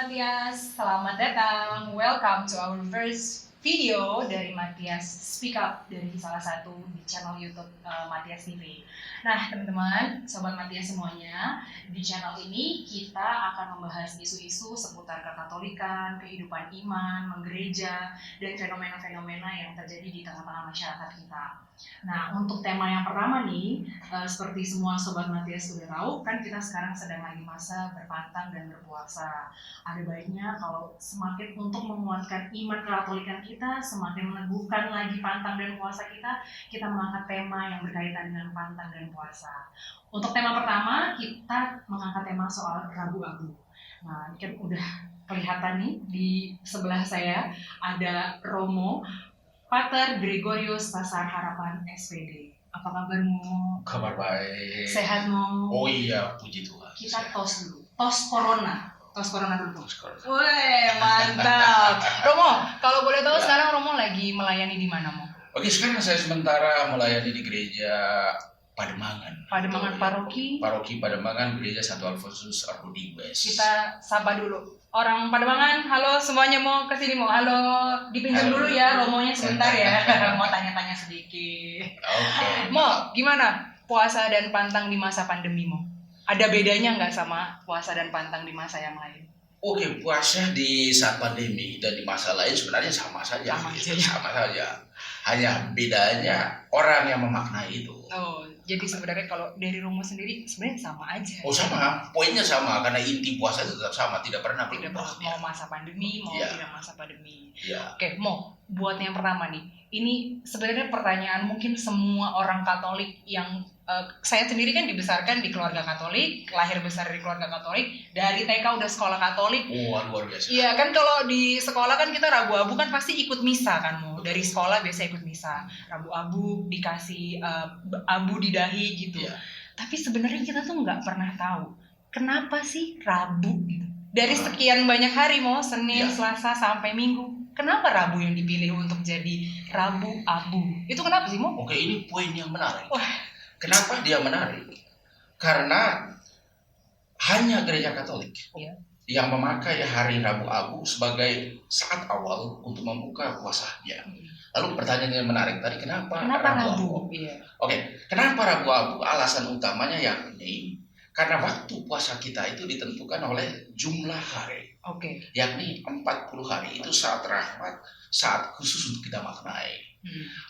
Matias, selamat datang. Welcome to our first video dari Matias Speak Up dari salah satu di channel YouTube Matias TV. Nah, teman-teman, sobat Matias semuanya, di channel ini kita akan membahas isu-isu seputar kekatolikan, kehidupan iman, menggereja, dan fenomena-fenomena yang terjadi di tengah-tengah masyarakat kita. Nah, untuk tema yang pertama nih, seperti semua sobat Matias sudah tahu, kan kita sekarang sedang lagi masa berpantang dan berpuasa. Ada baiknya kalau semakin untuk menguatkan iman kekatolikan kita, semakin meneguhkan lagi pantang dan puasa kita mengangkat tema yang berkaitan dengan pantang dan puasa. Untuk tema pertama, kita mengangkat tema soal Rabu Abu. Nah, ini kan udah kelihatan nih di sebelah saya ada Romo, Pater Gregorius Pasar Harapan SPD. Apa kabarmu? Kabar baik. Sehatmu? Oh iya, puji Tuhan. Kita tos dulu. Tos corona dulu. Tos corona. Wih, mantap. Romo, kalau boleh tahu sekarang Romo lagi melayani di mana, Mo? Oke, sekarang saya sementara melayani di gereja Pademangan. Pademangan Paroki. Paroki Pademangan, Gereja Santo Alfonsus Ardudi West. Kita sapa dulu. Orang Pademangan, halo semuanya mau kesini mau. Halo, dipinjam dulu ya Romonya sebentar ya. Mau tanya-tanya sedikit. Oke. Mo, gimana puasa dan pantang di masa pandemi, Mo? Ada bedanya nggak sama puasa dan pantang di masa yang lain? Oke, puasa di saat pandemi dan di masa lain sebenarnya sama saja. Sama saja. Hanya bedanya orang yang memaknai itu. Oh, jadi sebenarnya kalau dari Romo sendiri sebenarnya sama aja. Oh sama, poinnya sama karena inti puasa itu tetap sama, tidak pernah berubah. Mau masa pandemi, mau ya. Tidak masa pandemi. Ya. Oke, Mo, buat yang pertama nih, ini sebenarnya pertanyaan mungkin semua orang Katolik yang saya sendiri kan dibesarkan di keluarga Katolik, lahir besar di keluarga Katolik, dari TK udah sekolah Katolik. Wah, luar biasa. Iya kan, kalau di sekolah kan kita Rabu Abu kan pasti ikut misa kan, Mo. Dari sekolah biasa ikut misa. Rabu Abu dikasih abu di dahi gitu. Ya. Tapi sebenarnya kita tuh nggak pernah tahu kenapa sih Rabu gitu. Dari sekian banyak hari, Mo, Senin, Selasa sampai Minggu. Kenapa Rabu yang dipilih untuk jadi Rabu Abu? Itu kenapa sih, Mo? Oke, ini poin yang menarik. Wah. Kenapa dia menarik? Karena hanya gereja Katolik yang memakai hari Rabu Abu sebagai saat awal untuk membuka puasanya. Lalu pertanyaan yang menarik tadi, kenapa Rabu Abu? Iya. Oke, kenapa Rabu Abu? Alasan utamanya yakni karena waktu puasa kita itu ditentukan oleh jumlah hari. Oke. Yakni 40 hari itu saat rahmat, saat khusus untuk kita maknai.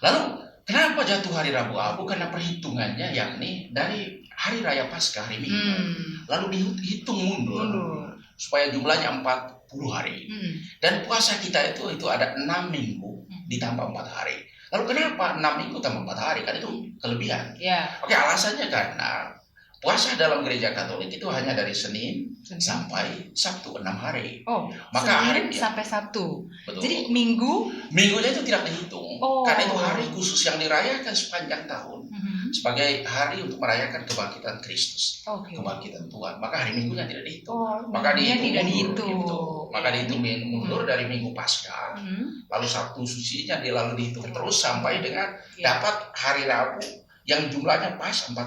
Lalu kenapa jatuh hari Rabu Abu? Karena perhitungannya yakni dari hari raya Paskah, hari Minggu. Lalu dihitung mundur supaya jumlahnya 40 hari. Dan puasa kita itu ada 6 minggu ditambah 4 hari. Lalu kenapa 6 minggu tambah 4 hari? Kan itu kelebihan. Oke, alasannya karena puasa dalam gereja Katolik itu hanya dari Senin sampai Sabtu 6 hari. Oh, maka Senin hari sampai Sabtu. Betul. Jadi minggunya itu tidak dihitung. Oh. Karena itu hari khusus yang dirayakan sepanjang tahun. Sebagai hari untuk merayakan kebangkitan Kristus. Kebangkitan Tuhan. Maka hari Minggunya tidak dihitung. Maka dihitung mundur. Gitu. Maka dihitung mundur dari Minggu Paskah. Lalu Sabtu sucinya lalu dihitung terus sampai dengan dapat hari Rabu yang jumlahnya pas 40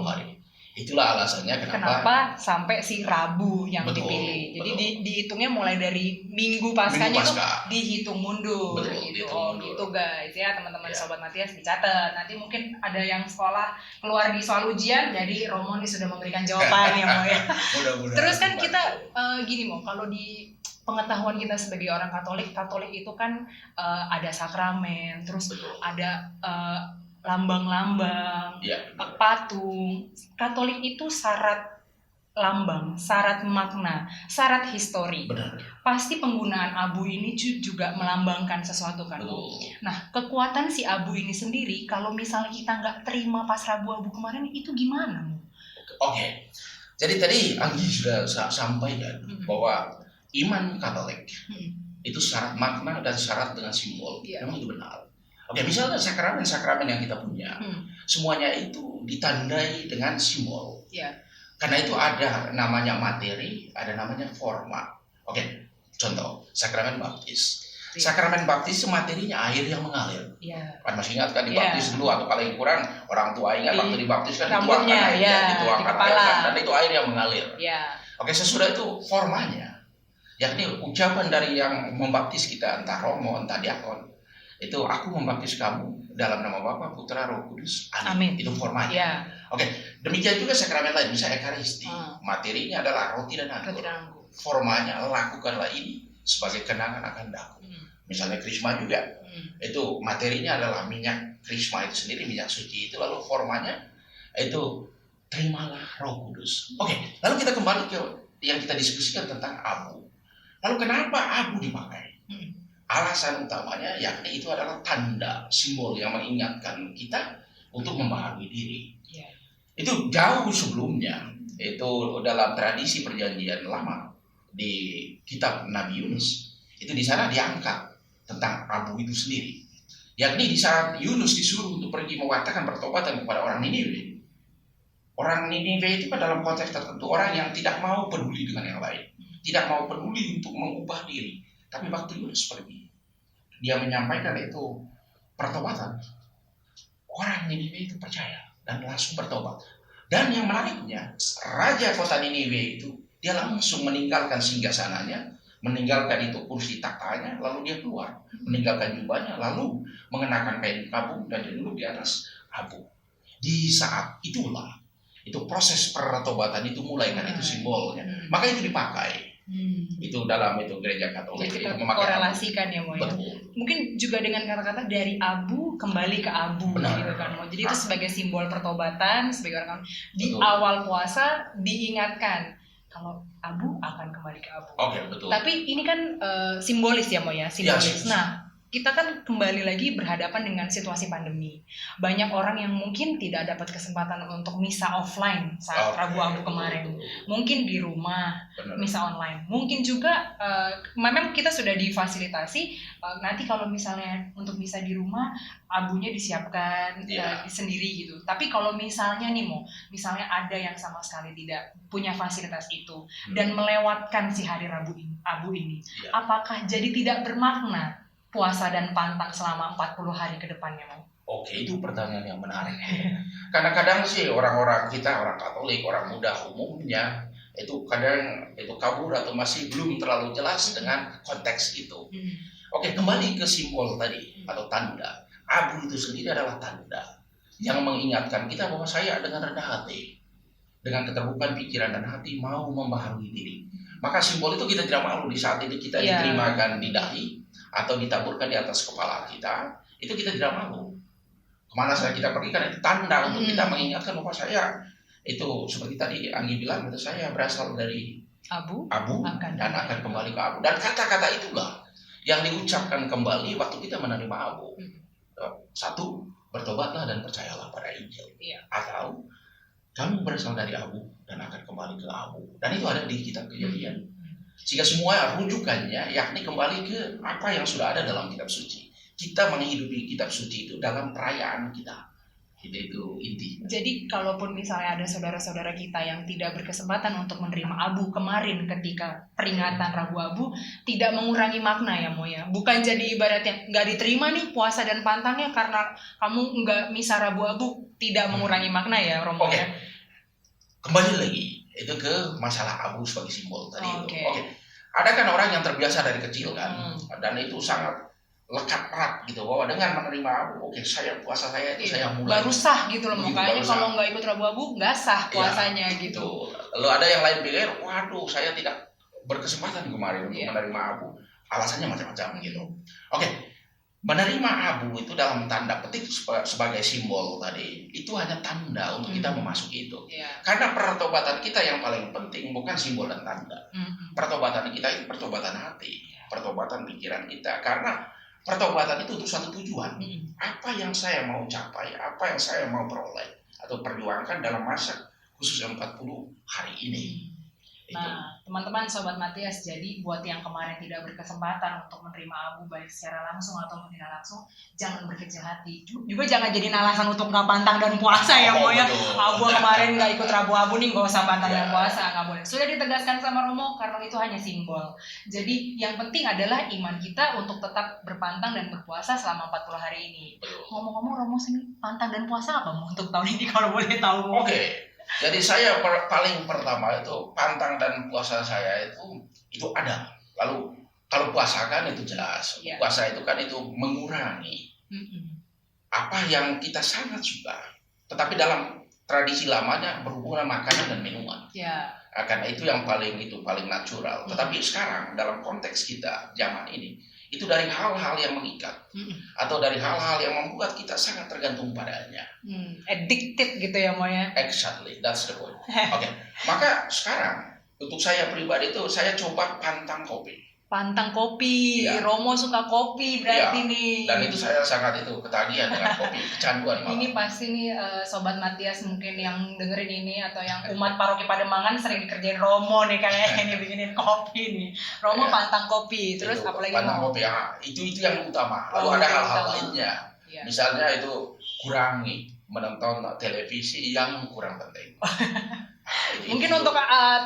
hari. Itulah alasannya kenapa sampai si Rabu yang dipilih. Jadi dihitungnya mulai dari Minggu Paskahnya itu dihitung mundur. Gitu guys ya, teman-teman Sobat Matias dicatat. Nanti mungkin ada yang sekolah keluar di soal ujian, jadi Romo ini sudah memberikan jawaban ya, Mo ya. Terus kan kita gini, Mo, kalau di pengetahuan kita sebagai orang Katolik itu kan ada sakramen, terus ada lambang-lambang, patung. Katolik itu syarat lambang, syarat makna, syarat histori. Benar. Pasti penggunaan abu ini juga melambangkan sesuatu kan. Nah, kekuatan si abu ini sendiri, kalau misalnya kita nggak terima pas Rabu Abu kemarin, itu gimana? Oke. Jadi tadi Anggi sudah sampaikan bahwa iman Katolik itu syarat makna dan syarat dengan simbol. Memang itu benar. Oke, misalnya sakramen yang kita punya, semuanya itu ditandai dengan simbol. Karena itu ada namanya materi, ada namanya forma. Oke, contoh sakramen baptis. Sakramen baptis itu materinya air yang mengalir. Kan masih ingat kan dibaptis dulu atau paling kurang orang tua ingat waktu dibaptis kan dituangkan air, dituangkan air dan itu air yang mengalir. Oke, sesudah itu formanya, yakni ucapan dari yang membaptis kita, entah romo, entah diakon. Itu aku membaptis kamu dalam nama Bapa, Putra, Roh Kudus. Amin. Itu formanya. Ya. Oke, demikian juga sakramen lain, misalnya Ekaristi. Materinya adalah roti dan anggur. Formanya, lakukanlah ini sebagai kenangan akan daku. Misalnya Krisma juga. Itu materinya adalah minyak Krisma itu sendiri, minyak suci itu. Lalu formanya itu terimalah Roh Kudus. Oke, lalu kita kembali ke yang kita diskusikan tentang abu. Lalu kenapa abu dipakai? Alasan utamanya yakni itu adalah tanda, simbol yang mengingatkan kita untuk membaharui diri. Itu jauh sebelumnya, itu dalam tradisi perjanjian lama di kitab Nabi Yunus, itu di sana diangkat tentang abu itu sendiri. Yakni di saat Yunus disuruh untuk pergi mengatakan pertobatan kepada orang Niniwe. Orang Niniwe itu dalam konteks tertentu orang yang tidak mau peduli dengan yang lain, tidak mau peduli untuk mengubah diri. Tapi waktu Yunus pergi, dia menyampaikan itu pertobatan. Orang Niniwe itu percaya dan langsung bertobat. Dan yang menariknya, raja kota Niniwe itu dia langsung meninggalkan singgasananya, meninggalkan itu kursi taktanya, lalu dia keluar, meninggalkan jubahnya, lalu mengenakan kain kabung dan dia duduk di atas abu. Di saat itulah itu proses pertobatan itu mulai, kan itu simbolnya. Maka itu dipakai. Itu dalam itu gereja Katolik. Jadi kita itu memakai korelasikan abu. Ya Mo ya. Mungkin juga dengan kata-kata dari abu kembali ke abu. Benar. Gitu kan Mo. Jadi itu sebagai simbol pertobatan, sebagai orang di awal puasa diingatkan kalau abu akan kembali ke abu. Oke, betul. Tapi ini kan simbolis ya Mo ya, simbolis. Yes. Nah, kita kan kembali lagi berhadapan dengan situasi pandemi. Banyak orang yang mungkin tidak dapat kesempatan untuk misa offline saat Rabu Abu kemarin. Mungkin di rumah, misa online. Mungkin juga memang kita sudah difasilitasi nanti kalau misalnya untuk misa di rumah abunya disiapkan sendiri gitu. Tapi kalau misalnya nih Mo, misalnya ada yang sama sekali tidak punya fasilitas itu dan melewatkan si hari Rabu ini, abu ini, apakah jadi tidak bermakna puasa dan pantang selama 40 hari ke depannya, Mo? Oke, itu pertanyaan yang menarik. Kadang-kadang sih orang-orang kita, orang Katolik, orang muda umumnya, itu kadang itu kabur atau masih belum terlalu jelas dengan konteks itu. Oke, kembali ke simbol tadi, atau tanda. Abu itu sendiri adalah tanda yang mengingatkan kita bahwa saya dengan rendah hati, dengan keterbukaan pikiran dan hati mau membaharui diri. Maka simbol itu kita tidak malu di saat itu kita diterimakan di dahi, atau ditaburkan di atas kepala kita, itu kita tidak malu. Kemana saja kita pergi kan itu tanda untuk kita mengingatkan bahwa saya itu seperti tadi Anggi bilang, itu saya berasal dari abu dan akan kembali ke abu. Dan kata-kata itulah yang diucapkan kembali waktu kita menerima abu. Satu, bertobatlah dan percayalah pada Injil. Atau kamu berasal dari abu dan akan kembali ke abu. Dan itu ada di kitab Kejadian. Sehingga semua rujukannya yakni kembali ke apa yang sudah ada dalam kitab suci. Kita menghidupi kitab suci itu dalam perayaan kita. Itu inti. Jadi kalaupun misalnya ada saudara-saudara kita yang tidak berkesempatan untuk menerima abu kemarin ketika peringatan Rabu Abu, tidak mengurangi makna ya Mo ya. Bukan jadi ibaratnya nggak diterima nih puasa dan pantangnya karena kamu nggak misa Rabu Abu, tidak mengurangi makna ya Romo ya. Kembali lagi itu ke masalah abu sebagai simbol tadi itu. Ada kan orang yang terbiasa dari kecil kan, dan itu sangat lekat erat gitu bahwa dengan menerima abu, saya puasa saya itu saya mulai baru sah gitu loh, makanya kalau nggak ikut Rabu Abu nggak sah puasanya gitu. Lalu ada yang lain pikir, waduh saya tidak berkesempatan kemarin untuk menerima abu, alasannya macam-macam gitu. Menerima abu itu dalam tanda petik sebagai simbol tadi, itu hanya tanda untuk kita memasuki itu. Karena pertobatan kita yang paling penting bukan simbol dan tanda. Pertobatan kita itu pertobatan hati, pertobatan pikiran kita. Karena pertobatan itu untuk satu tujuan. Apa yang saya mau capai, apa yang saya mau peroleh atau perjuangkan dalam masa khusus 40 hari ini. Nah, teman-teman Sobat Matias, jadi buat yang kemarin tidak berkesempatan untuk menerima abu baik secara langsung atau tidak langsung, jangan berkecil hati. Juga jangan jadi alasan untuk nggak pantang dan puasa ya Mo ya. Abu kemarin nggak ikut Rabu Abu nih, nggak usah pantang dan puasa, nggak boleh. Sudah ditegaskan sama Romo karena itu hanya simbol. Jadi yang penting adalah iman kita untuk tetap berpantang dan berpuasa selama 40 hari ini. Ngomong-ngomong Romo sendiri pantang dan puasa apa Mo untuk tahun ini kalau boleh tahu Mo? Jadi saya paling pertama itu pantang dan puasa saya itu ada. Lalu kalau puasa kan itu jelas. Iya. Puasa itu kan itu mengurangi apa yang kita sangat suka. Tetapi dalam tradisi lamanya berhubungan makanan dan minuman. Ya. Karena itu yang paling natural. Tetapi sekarang dalam konteks kita zaman ini itu dari hal-hal yang mengikat atau dari hal-hal yang membuat kita sangat tergantung padanya. Addicted gitu ya Mo ya. Exactly, that's the point. Oke, maka sekarang untuk saya pribadi itu saya coba pantang kopi. Pantang kopi, Iya. Romo suka kopi berarti Iya. nih. Dan itu saya sangat ketagihan dengan kopi, kecanduan malah. Ini pasti nih Sobat Matias mungkin yang dengerin ini atau yang umat paroki Pademangan sering dikerjain Romo nih kayaknya nih bikinin kopi nih. Romo Iya. pantang kopi, terus Itu, apalagi pantang Mo? kopi ya, itu yang utama. Lalu Oh, ada yang hal-hal utama. lainnya. Iya. Misalnya itu kurangi menonton televisi yang kurang penting. Mungkin untuk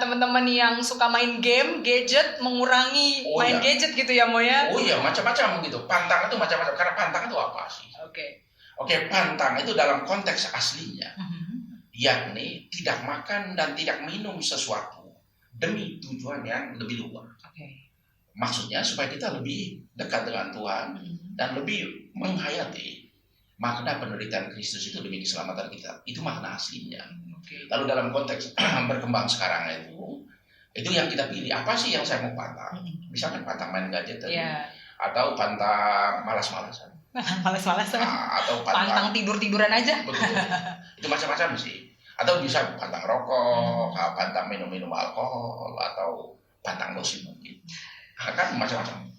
teman-teman yang suka main game, gadget, mengurangi Oh, main iya. gadget gitu ya Mo ya. Oh iya, macam-macam gitu. Pantang itu macam-macam. Karena pantang itu apa sih? Oke, pantang itu dalam konteks aslinya, yakni tidak makan dan tidak minum sesuatu demi tujuan yang lebih luas. Maksudnya supaya kita lebih dekat dengan Tuhan dan lebih menghayati makna penderitaan Kristus itu demi keselamatan kita. Itu makna aslinya. Lalu dalam konteks berkembang sekarang itu yang kita pilih. Apa sih yang saya mau pantang? Misalkan pantang main gadget tadi, atau pantang malas-malasan, Males-malesan. atau Pantang tidur-tiduran aja. betul. Itu macam-macam sih. Atau bisa pantang rokok, pantang minum-minum alkohol, atau pantang gosip mungkin. Kan macam-macam.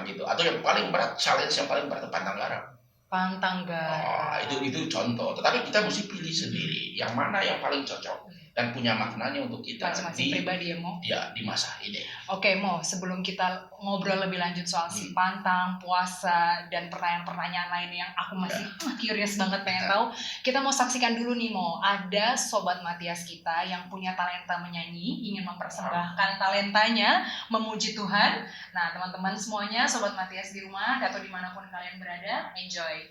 Gitu. Atau yang paling berat, challenge yang paling berat itu pantang garam. Pantang garam. Itu contoh. Tetapi kita mesti pilih sendiri yang mana yang paling cocok dan punya maknanya untuk kita Masing-masing pribadi ya Mo. Ya, di masa ini. Oke Mo, sebelum kita ngobrol lebih lanjut soal si pantang, puasa, dan pertanyaan-pertanyaan lain yang aku masih curious banget pengen tahu, kita mau saksikan dulu nih Mo, ada Sobat Matias kita yang punya talenta menyanyi, ingin mempersembahkan talentanya, memuji Tuhan. Nah teman-teman semuanya, Sobat Matias di rumah atau dimanapun kalian berada, enjoy.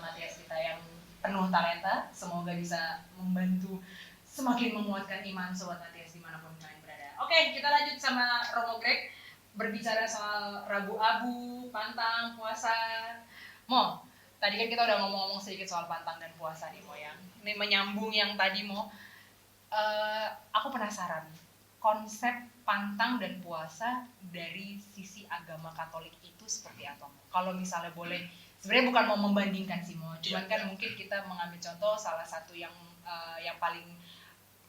Matias kita yang penuh talenta. Semoga bisa membantu semakin menguatkan iman Sobat Matias dimanapun kalian berada. Oke, kita lanjut sama Romo Greg. Berbicara soal Rabu Abu, pantang, puasa. Mo, tadi kan kita udah ngomong-ngomong sedikit soal pantang dan puasa nih Mo ya. Ini menyambung yang tadi Mo. Aku penasaran, konsep pantang dan puasa dari sisi agama Katolik itu seperti apa? Kalau misalnya boleh, sebenarnya bukan mau membandingkan sih Mo, cuman kan mungkin kita mengambil contoh salah satu yang paling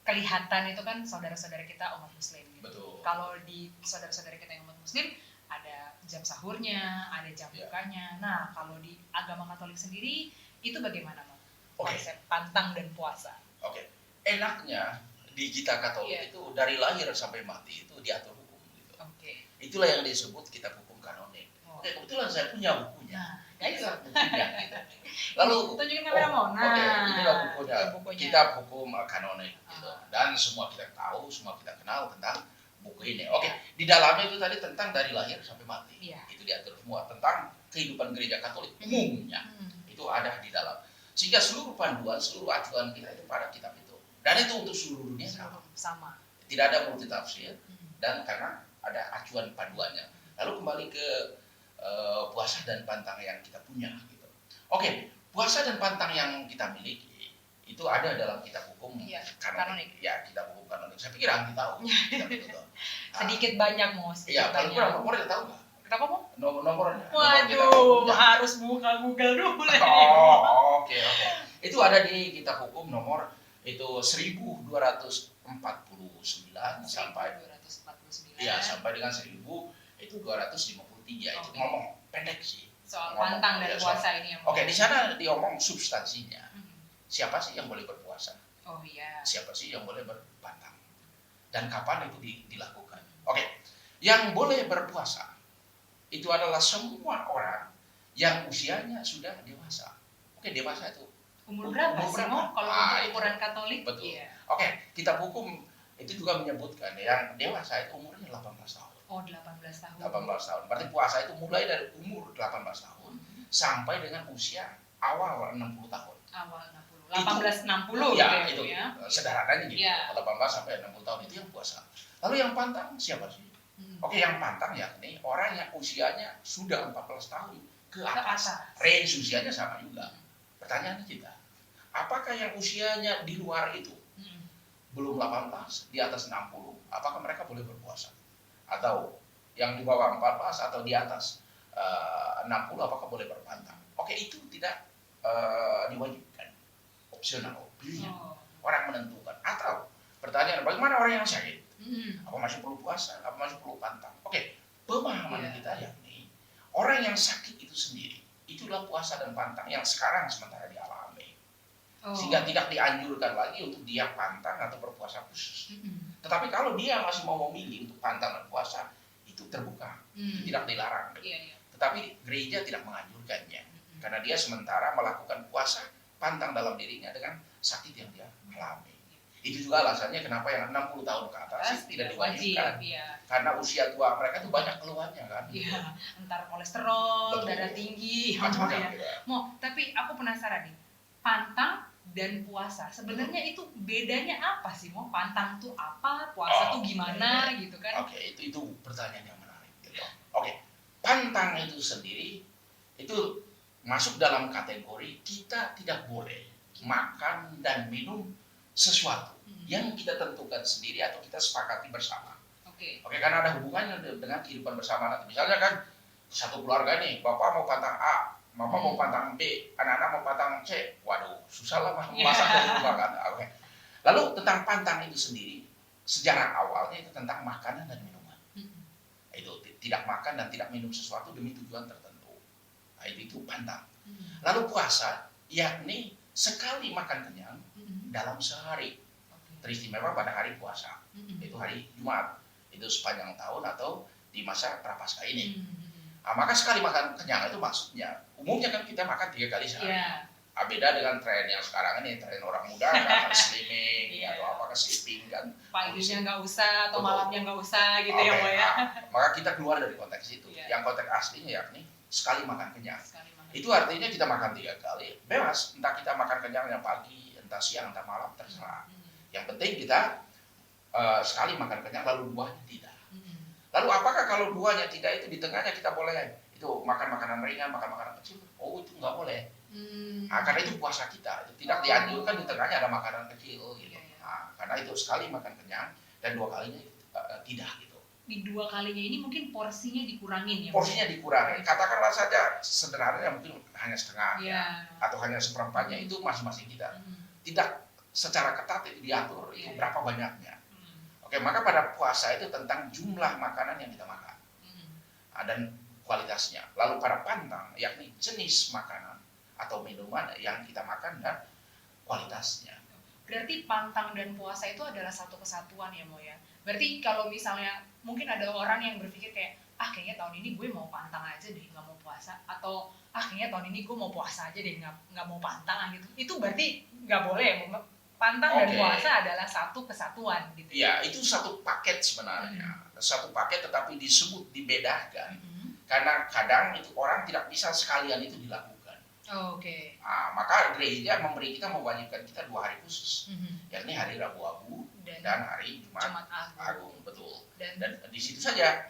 kelihatan itu kan saudara-saudara kita umat Muslim. Betul. Kalau di saudara-saudara kita yang umat Muslim ada jam sahurnya, ada jam bukanya. Nah, kalau di agama Katolik sendiri itu bagaimana Mo? Konsep pantang dan puasa. Enaknya di kita Katolik itu dari lahir sampai mati itu diatur hukum gitu. Itulah yang disebut kitab hukum kanonik. Kebetulan saya punya bukunya. Inilah bukunya gitu. Lalu tunjukin kamera Mo. Inilah bukunya. Kitab hukum kanonik gitu. Dan semua kita tahu, semua kita kenal tentang buku ini. Di dalamnya itu tadi tentang dari lahir sampai mati. Itu diatur semua tentang kehidupan gereja Katolik umumnya. Itu ada di dalam. Sehingga seluruh panduan, seluruh acuan kita itu pada kitab itu. Dan itu untuk seluruh dunia sama. Tidak ada multitafsir dan karena ada acuan panduannya. Lalu kembali ke puasa dan pantang yang kita punya gitu. Puasa dan pantang yang kita miliki itu ada dalam kitab hukum kanonik. Ya, kitab hukum kanonik. Saya pikir Anggi tahu. Sedikit banyak Mo. Iya, kalau kurang nomornya tahu nggak? Kenapa Mo? Nomornya. Waduh, harus buka Google dulu. Oke. Itu ada di kitab hukum nomor itu 1249 sampai 1249. Ya, sampai dengan 1253 itu ngomong pendek sih. Soal pantang dan puasa ini ya. Di sana diomong substansinya. Siapa sih yang boleh berpuasa? Siapa sih yang boleh berpantang? Dan kapan itu dilakukan? Yang boleh berpuasa itu adalah semua orang yang usianya sudah dewasa. Dewasa itu umur berapa sih Mo? Kalau untuk ukuran Katolik? Betul. Kitab hukum itu juga menyebutkan yang dewasa itu umurnya 18 tahun. 18 tahun. 18 tahun. Berarti puasa itu mulai dari umur 18 tahun sampai dengan usia awal 60 tahun. Awal 60. 1860 gitu ya. Sederhananya gitu. 18 sampai 60 tahun itu yang puasa. Lalu yang pantang siapa sih? Yang pantang yakni orang yang usianya sudah 14 tahun ke atas. Range usianya sama juga. Pertanyaan kita, apakah yang usianya di luar itu belum 18, di atas 60, apakah mereka boleh berpuasa? Atau yang di bawah 14 atau di atas 60, apakah boleh berpantang? Itu tidak diwajibkan, opsional, pilihan. Orang menentukan. Atau pertanyaan, bagaimana orang yang sakit? Apa masih perlu puasa? Apa masih perlu pantang? Pemahaman kita yakni orang yang sakit itu sendiri, itulah puasa dan pantang yang sekarang sementara dialami. Sehingga tidak dianjurkan lagi untuk dia pantang atau berpuasa khusus. Tetapi kalau dia masih mau memilih untuk pantang dan puasa, itu terbuka, itu tidak dilarang. Tetapi gereja tidak menganjurkannya, karena dia sementara melakukan puasa pantang dalam dirinya dengan sakit yang dia alami. Itu juga alasannya kenapa yang 60 tahun ke atas tidak diwajibkan. Karena usia tua mereka itu banyak keluhannya kan. Entar kolesterol, darah tinggi, macam-macam. Mo, tapi aku penasaran nih. Pantang dan puasa, sebenarnya itu bedanya apa sih Mo? Pantang tuh apa? Puasa tuh gimana gitu kan? Itu pertanyaan yang menarik gitu. Pantang itu sendiri itu masuk dalam kategori kita tidak boleh makan dan minum sesuatu yang kita tentukan sendiri atau kita sepakati bersama. Karena ada hubungannya dengan kehidupan bersama nanti. Misalnya kan satu keluarga nih, bapak mau pantang A, mama mau pantang B, anak-anak mau pantang C. Waduh, susah lah masak dari rumah kan. Lalu tentang pantang itu sendiri, sejarah awalnya itu tentang makanan dan minuman. Itu tidak makan dan tidak minum sesuatu demi tujuan tertentu. Itu pantang. Lalu puasa, yakni sekali makan kenyang dalam sehari. Teristimewa pada hari puasa, itu hari Jumat, itu sepanjang tahun atau di masa Prapaskah ini. Maka sekali makan kenyang itu maksudnya, umumnya kan kita makan 3 kali sehari. Beda dengan tren yang sekarang ini, tren orang muda kan slimming atau apa sleeping kan. Paginya nggak usah atau malamnya nggak usah gitu ya Mo ya. Maka kita keluar dari konteks itu. Yang konteks aslinya yakni sekali makan kenyang. Itu artinya kita makan 3 kali, bebas. Entah kita makan kenyangnya pagi, entah siang, entah malam, terserah. Yang penting kita sekali makan kenyang, lalu duanya tidak. Lalu apakah kalau duanya tidak itu di tengahnya kita boleh itu makan makanan ringan, makan makanan kecil? Oh, itu nggak boleh. Karena itu puasa kita, itu tidak dianjurkan di tengahnya ada makanan kecil gitu. Karena itu sekali makan kenyang dan 2 kalinya tidak gitu. Di 2 kalinya ini mungkin porsinya dikurangin ya? Porsinya dikurangi, katakanlah saja sederhananya mungkin hanya setengah atau hanya seperempatnya, itu masing-masing kita. Tidak secara ketat itu diatur itu berapa banyaknya. Oke, maka pada puasa itu tentang jumlah makanan yang kita makan dan kualitasnya. Lalu pada pantang, yakni jenis makanan atau minuman yang kita makan dan kualitasnya. Berarti pantang dan puasa itu adalah satu kesatuan ya Mo ya? Berarti kalau misalnya mungkin ada orang yang berpikir kayak, kayaknya tahun ini gue mau pantang aja deh, nggak mau puasa. Atau kayaknya tahun ini gue mau puasa aja deh, nggak mau pantang gitu. Itu berarti nggak boleh ya? Pantang dan puasa adalah satu kesatuan gitu. Ya, itu satu paket sebenarnya. Satu paket tetapi disebut dibedakan. Karena kadang itu orang tidak bisa sekalian itu dilakukan. Maka gereja memberi kita, mewajibkan kita 2 hari khusus. Yakni hari Rabu Abu dan hari Jumat Agung. Betul. Dan di situ saja.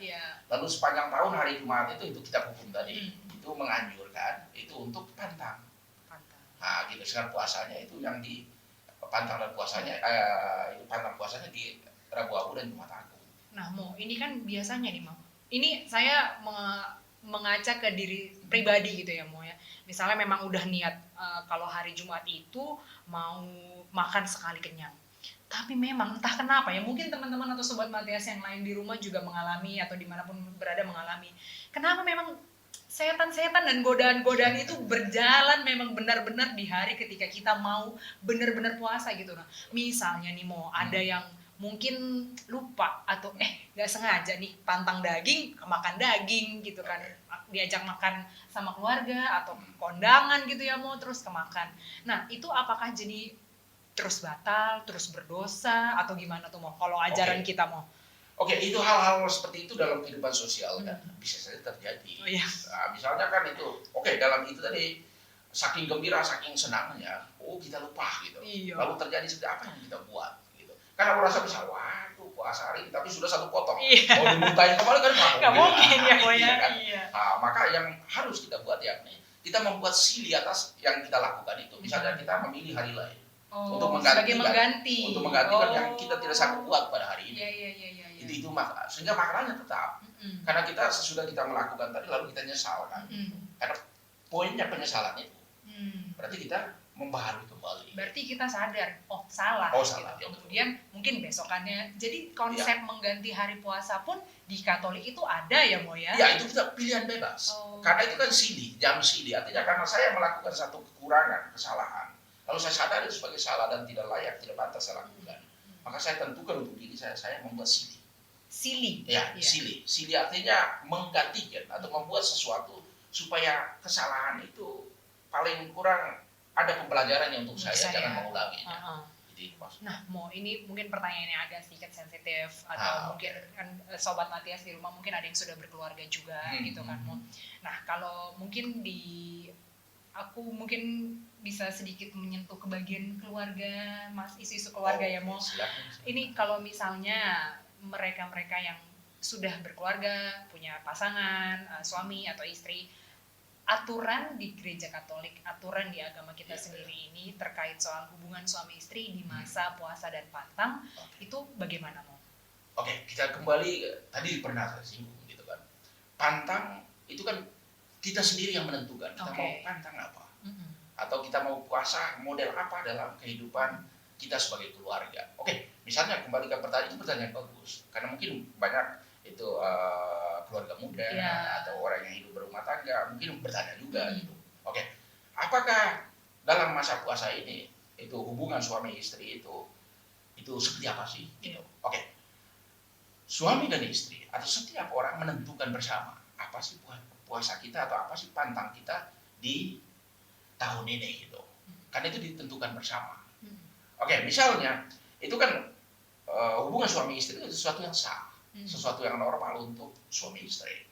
Lalu sepanjang tahun hari Jumat itu kita hukum tadi. Itu menganjurkan itu untuk pantang. Gitu. Sekarang puasanya itu yang di pantang dan puasanya pantang puasanya di Rabu Abu dan Jumat Agung. Nah, Mo, ini kan biasanya nih, Mo. Ini saya mengaca ke diri pribadi gitu ya, Mo ya. Misalnya memang udah niat kalau hari Jumat itu mau makan sekali kenyang. Tapi memang entah kenapa ya, mungkin teman-teman atau sobat Matias yang lain di rumah juga mengalami atau dimanapun berada mengalami. Kenapa memang setan-setan dan godaan-godaan itu berjalan memang benar-benar di hari ketika kita mau benar-benar puasa gitu. Nah, misalnya nih Mo, ada yang mungkin lupa atau nggak sengaja nih pantang daging, makan daging gitu kan, diajak makan sama keluarga atau kondangan gitu ya Mo, terus kemakan. Nah, itu apakah jadi terus batal, terus berdosa atau gimana tuh Mo? Kalau ajaran kita Mo? Itu hal-hal seperti itu dalam kehidupan sosial kan bisa saja terjadi. Misalnya kan itu, dalam itu tadi saking gembira, saking senangnya, kita lupa gitu. Lalu terjadi apa yang kita buat gitu. Karena merasa bisa, waduh puasa hari ini, tapi sudah 1 potong. Mau dimintain kembali kan nggak mungkin ya Mo ya. Kan? Maka yang harus kita buat yakni kita membuat sili atas yang kita lakukan itu. Misalnya kita memilih hari lain untuk menggantikan yang kita tidak sanggup buat pada hari ini. Itu sehingga makanannya tetap. Karena kita sesudah kita melakukan tadi lalu kita nyesal kan. Karena poinnya penyesalan itu. Berarti kita membaharui kembali. Berarti kita sadar, salah. Salah. Gitu. Kemudian mungkin besokannya. Jadi konsep mengganti hari puasa pun di Katolik itu ada ya Mo ya? Ya, itu kita pilihan bebas. Karena itu kan sili, jam sili. Artinya karena saya melakukan satu kekurangan, kesalahan. Lalu saya sadar itu sebagai salah dan tidak layak, tidak pantas saya lakukan. Maka saya tentukan untuk diri saya membuat sili. Sili? Sili. Sili artinya menggantikan atau membuat sesuatu supaya kesalahan itu paling kurang ada pembelajarannya untuk saya jangan mengulanginya. Nah, Mo, ini mungkin pertanyaan yang agak sedikit sensitif atau mungkin kan sobat Matias di rumah mungkin ada yang sudah berkeluarga juga gitu kan, Mo. Nah, kalau mungkin aku mungkin bisa sedikit menyentuh ke bagian keluarga, isu-isu keluarga ya Mo. Ini kalau misalnya mereka-mereka yang sudah berkeluarga, punya pasangan, suami atau istri, aturan di gereja Katolik, aturan di agama kita sendiri ini terkait soal hubungan suami istri di masa puasa dan pantang, itu bagaimana Mo? Kita kembali tadi pernah singgung gitu kan. Pantang itu kan kita sendiri yang menentukan kita mau pantang apa. Atau kita mau puasa model apa dalam kehidupan kita sebagai keluarga. Misalnya kembali ke pertanyaan, itu pertanyaan bagus. Karena mungkin banyak itu keluarga muda atau orang yang hidup berumah tangga mungkin bertanya juga gitu. Apakah dalam masa puasa ini itu hubungan suami istri itu seperti apa sih? Gitu. Suami dan istri atau setiap orang menentukan bersama apa sih puasa kita atau apa sih pantang kita di tahun ini gitu. Karena itu ditentukan bersama. Misalnya itu kan hubungan suami istri itu sesuatu yang sah, sesuatu yang normal untuk suami istri.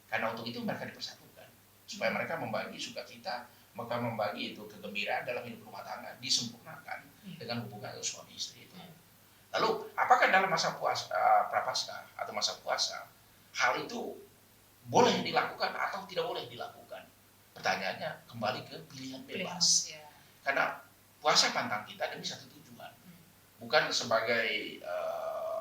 Karena untuk itu mereka dipersatukan supaya mereka membagi sukacita, maka membagi itu kegembiraan dalam hidup rumah tangga disempurnakan dengan hubungan suami istri itu. Lalu apakah dalam masa puasa prapaskah atau masa puasa hal itu boleh dilakukan atau tidak boleh dilakukan? Pertanyaannya kembali ke pilihan bebas. Karena puasa pantang kita demi satu tujuan, bukan sebagai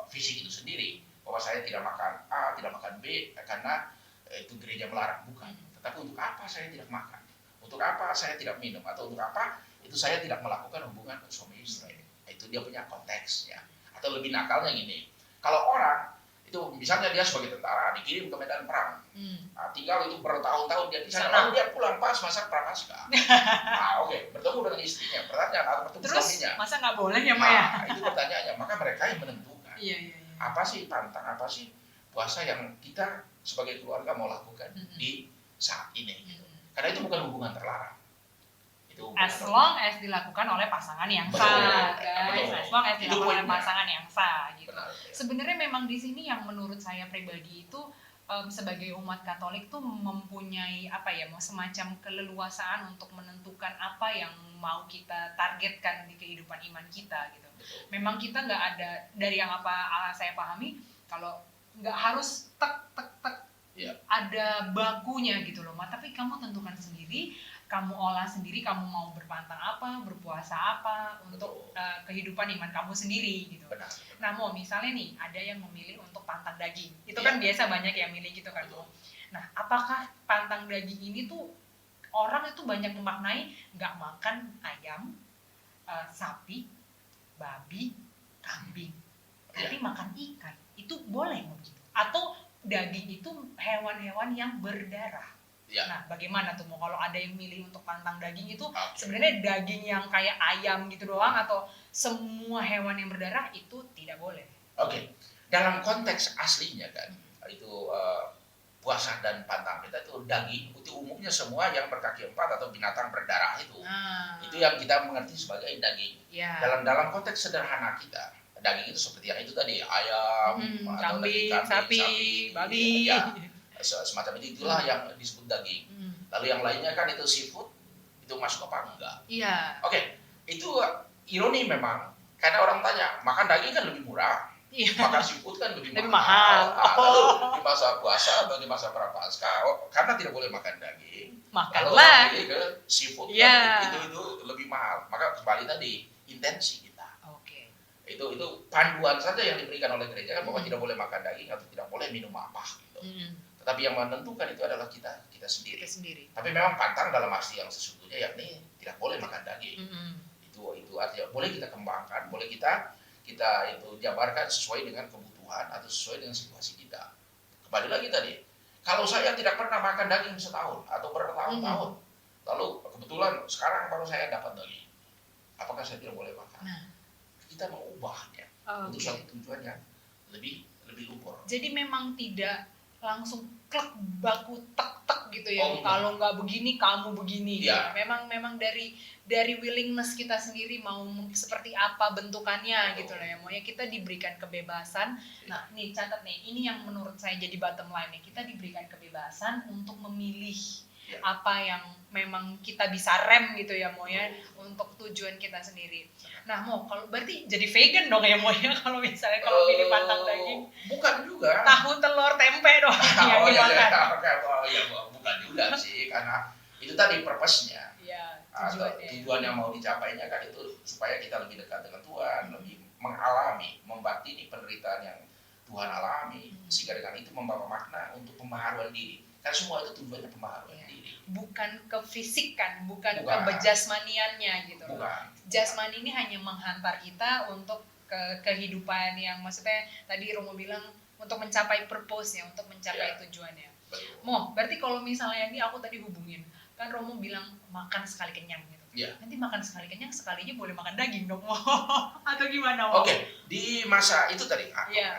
fisik itu sendiri, bahwa saya tidak makan A, tidak makan B karena itu gereja melarang, bukan. Tetapi untuk apa saya tidak makan? Untuk apa saya tidak minum? Atau untuk apa itu saya tidak melakukan hubungan suami istri? Itu dia punya konteksnya. Atau lebih nakalnya gini, kalau orang itu misalnya dia sebagai tentara dikirim ke medan perang, tinggal itu bertahun-tahun dia di sana, lalu dia pulang pas masa prapaskah. Bertemu dengan istrinya, pertanyaan atau bertemu suaminya. Masa nggak boleh ya Maya? Itu pertanyaannya. Maka mereka yang menentukan. Apa sih pantang, apa sih puasa yang kita sebagai keluarga mau lakukan di saat ini? Gitu. Karena itu bukan hubungan terlarang. As long as dilakukan oleh pasangan yang sah, guys. As long as dilakukan oleh pasangan yang sah, gitu. Sebenarnya memang di sini yang menurut saya pribadi itu sebagai umat Katolik tuh mempunyai semacam keleluasaan untuk menentukan apa yang mau kita targetkan di kehidupan iman kita, gitu. Memang kita nggak ada dari yang saya pahami, kalau nggak harus ada bakunya gitu loh, tapi kamu tentukan sendiri. Kamu olah sendiri, kamu mau berpantang apa, berpuasa apa untuk kehidupan iman kamu sendiri gitu. Benar. Nah, mau misalnya nih ada yang memilih untuk pantang daging, itu kan biasa banyak yang milih gitu kan. Nah, apakah pantang daging ini tuh orang itu banyak memaknai nggak makan ayam, sapi, babi, kambing, tapi makan ikan, itu boleh begitu? Atau daging itu hewan-hewan yang berdarah? Nah, bagaimana tuh kalau ada yang milih untuk pantang daging itu sebenarnya daging yang kayak ayam gitu doang atau semua hewan yang berdarah itu tidak boleh? Dalam konteks aslinya kan itu puasa dan pantang kita itu daging itu umumnya semua yang berkaki empat atau binatang berdarah itu yang kita mengerti sebagai daging. Dalam konteks sederhana kita daging itu seperti yang itu tadi ayam atau kambing, sapi, babi. Semacam itulah yang disebut daging. Lalu yang lainnya kan itu seafood, itu masuk apa enggak? Itu ironi memang, karena orang tanya makan daging kan lebih murah, makan seafood kan lebih mahal. Lalu di masa puasa atau di masa prapaskah, karena tidak boleh makan daging, makanlah ke seafood kan, itu lebih mahal. Maka kembali tadi intensi kita. Itu panduan saja yang diberikan oleh gereja kan bahwa tidak boleh makan daging atau tidak boleh minum apa gitu. Tetapi yang menentukan itu adalah kita sendiri. Tapi memang pantang dalam arti yang sesungguhnya yakni tidak boleh makan daging. Itu artinya boleh kita kembangkan, boleh kita itu jabarkan sesuai dengan kebutuhan atau sesuai dengan situasi kita. Kembali lagi tadi, kalau saya tidak pernah makan daging setahun atau bertahun-tahun, lalu kebetulan sekarang baru saya dapat daging, apakah saya tidak boleh makan? Kita mengubahnya untuk suatu tujuan yang lebih luhur. Jadi memang tidak langsung klek baku tek gitu ya. Kalau nggak begini kamu begini. Memang dari willingness kita sendiri mau seperti apa bentukannya gitu loh ya. Maunya kita diberikan kebebasan. Nah, nih catat nih, ini yang menurut saya jadi bottom line nih. Kita diberikan kebebasan untuk memilih apa yang memang kita bisa rem gitu ya Moya untuk tujuan kita sendiri. Nah kalau berarti jadi vegan dong ya Moya kalau misalnya kalau pilih pantang daging? Bukan juga. Tahu, telur, tempe doang yang dimakan. Bukan juga sih, karena itu tadi purpose-nya. Tujuannya. Tujuan yang mau dicapainya kan itu supaya kita lebih dekat dengan Tuhan, lebih mengalami, membatini penderitaan yang Tuhan alami, sehingga dengan itu membawa makna untuk pembaharuan diri. Karena semua itu tujuannya pembaharuan diri. Bukan ke fisik kan, bukan ke jasmaniannya gitu. Jasmani ini hanya menghantar kita untuk ke kehidupan yang maksudnya tadi Romo bilang untuk mencapai purpose-nya, untuk mencapai tujuannya. Berarti kalau misalnya ini aku tadi hubungin, kan Romo bilang makan sekali kenyang gitu. Nanti makan sekali kenyang, sekalinya boleh makan daging dong, atau gimana? Di masa itu tadi,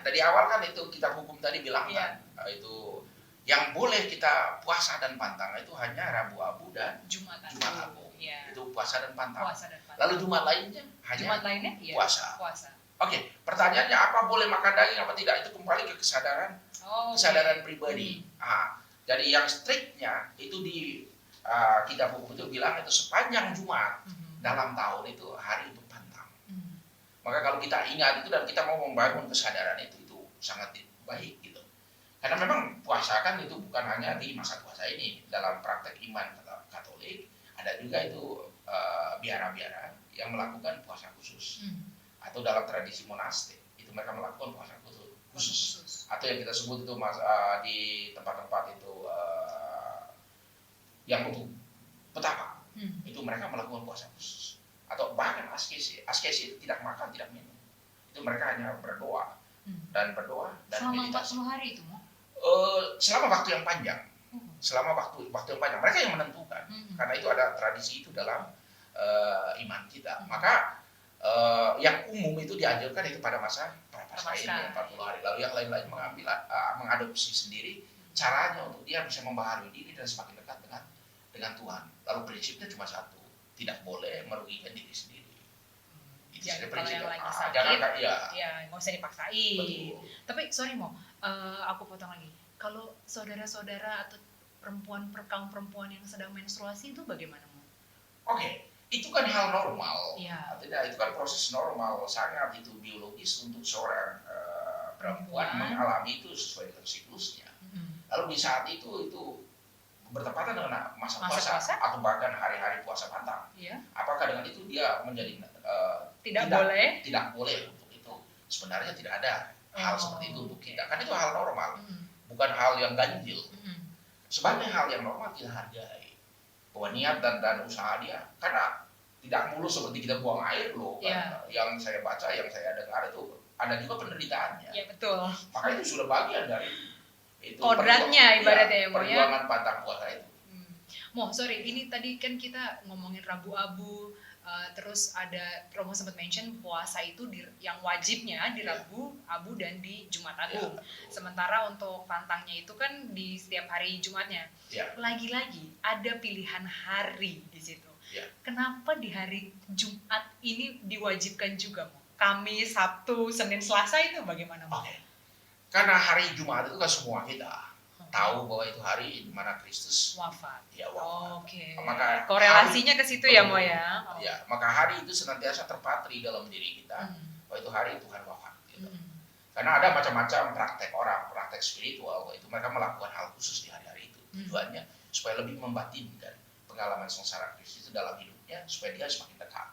dari awal kan itu kitab hukum tadi bilang kan, itu yang boleh kita puasa dan pantang itu hanya Rabu Abu dan Jumat Agung. Itu puasa dan pantang. Lalu Jumat lainnya hanya puasa. Pertanyaannya apa boleh makan daging apa tidak, itu kembali ke kesadaran pribadi. Jadi yang striknya itu di kitab hukum itu bilang itu sepanjang Jumat dalam tahun itu hari untuk pantang. Maka kalau kita ingat itu dan kita mau membangun kesadaran itu sangat baik gitu. Karena memang puasa kan itu bukan hanya di masa puasa ini. Dalam praktek iman Katolik ada juga itu biara-biara yang melakukan puasa khusus. Atau dalam tradisi monastik itu mereka melakukan puasa khusus. Atau yang kita sebut itu di tempat-tempat itu yang untuk petapa, itu mereka melakukan puasa khusus. Atau bahkan askesi itu tidak makan, tidak minum. Itu mereka hanya berdoa dan selama meditasi. 40 hari itu, selama waktu yang panjang. Selama waktu yang panjang, mereka yang menentukan. Karena itu ada tradisi itu dalam iman kita. Maka yang umum itu dianjurkan itu pada masa Prapaskah ini 40 hari. Lalu yang lain-lain mengadopsi sendiri caranya untuk dia bisa membaharui diri dan semakin dekat dengan Tuhan. Lalu prinsipnya cuma satu, tidak boleh merugikan diri sendiri. Itu jadi kalau prinsipnya. yang lagi sakit, ya nggak usah dipaksain. Betul. Tapi sorry aku potong lagi. Kalau saudara-saudara atau kaum perempuan yang sedang menstruasi itu bagaimana, Mo? Oke, itu kan hal normal. Ya. Itu kan proses normal, sangat itu biologis untuk seorang perempuan mengalami itu sesuai dengan siklusnya. Lalu di saat itu bertepatan dengan masa puasa atau bahkan hari-hari puasa pantang. Ya. Apakah dengan itu dia menjadi tidak boleh untuk itu? Sebenarnya tidak ada hal seperti itu untuk kita. Kan itu hal normal, bukan hal yang ganjil. Sebagai hal yang normal kita hargai bahwa niat dan usaha dia, karena tidak mulus seperti kita buang air loh. Kan? Yang saya baca, yang saya dengar itu ada juga penderitaannya. Ya betul. Maka itu sudah bagian dari itu kodratnya ibaratnya ya, perjuangan pantang puasa itu. Mo, sorry, ini tadi kan kita ngomongin Rabu Abu, terus ada Romo sempat mention puasa itu yang wajibnya di Rabu Abu dan di Jumat Agung. Sementara untuk pantangnya itu kan di setiap hari Jumatnya. Lagi-lagi ada pilihan hari di situ. Kenapa di hari Jumat ini diwajibkan juga, Mo? Kamis, Sabtu, Senin, Selasa itu bagaimana, Mo? Karena hari Jumat itu kan semua kita tahu bahwa itu hari di mana Kristus wafat. Maka korelasinya ke situ ya, Mo ya. Maka hari itu senantiasa terpatri dalam diri kita bahwa itu hari Tuhan wafat. Gitu. Karena ada macam-macam praktek spiritual, itu mereka melakukan hal khusus di hari-hari itu. Tujuannya supaya lebih membatinkan pengalaman sengsara Kristus itu dalam hidupnya supaya dia semakin dekat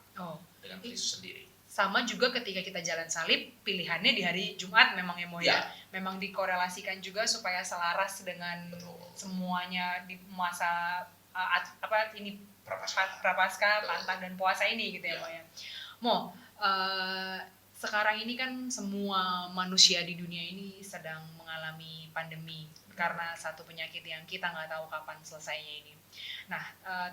dengan Kristus sendiri. Sama juga ketika kita jalan salib, pilihannya di hari Jumat memang ya. Memang dikorelasikan juga supaya selaras dengan semuanya di masa Prapaskah, pantang dan puasa ini gitu ya, Mo ya. Mo, sekarang ini kan semua manusia di dunia ini sedang mengalami pandemi karena satu penyakit yang kita nggak tahu kapan selesainya ini. Nah,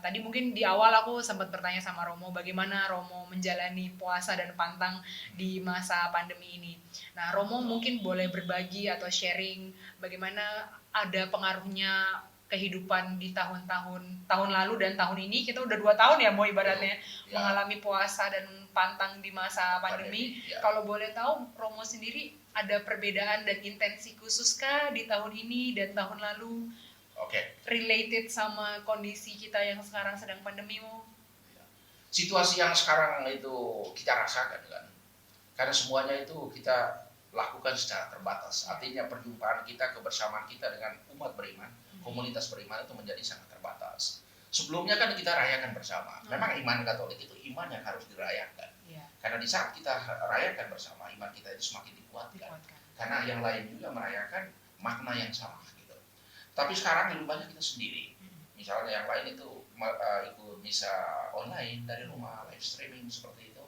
tadi mungkin di awal aku sempat bertanya sama Romo bagaimana Romo menjalani puasa dan pantang di masa pandemi ini. Nah, Romo mungkin boleh berbagi atau sharing bagaimana ada pengaruhnya kehidupan di tahun lalu dan tahun ini. Kita udah 2 tahun ya, Mo, ibaratnya mengalami puasa dan pantang di masa pandemi. Kalau boleh tahu, Romo sendiri ada perbedaan dan intensi khususkah di tahun ini dan tahun lalu? Related sama kondisi kita yang sekarang sedang pandemi, Mo? Situasi yang sekarang itu kita rasakan kan, karena semuanya itu kita lakukan secara terbatas. Artinya perjumpaan kita, kebersamaan kita dengan umat beriman, komunitas beriman itu menjadi sangat terbatas. Sebelumnya kan kita rayakan bersama. Memang iman Katolik itu iman yang harus dirayakan. Karena di saat kita rayakan bersama, iman kita itu semakin dikuatkan. Karena yang lain juga merayakan makna yang sama. Tapi sekarang lebih banyak kita sendiri. Misalnya yang lain itu ikut misa online dari rumah, live streaming seperti itu.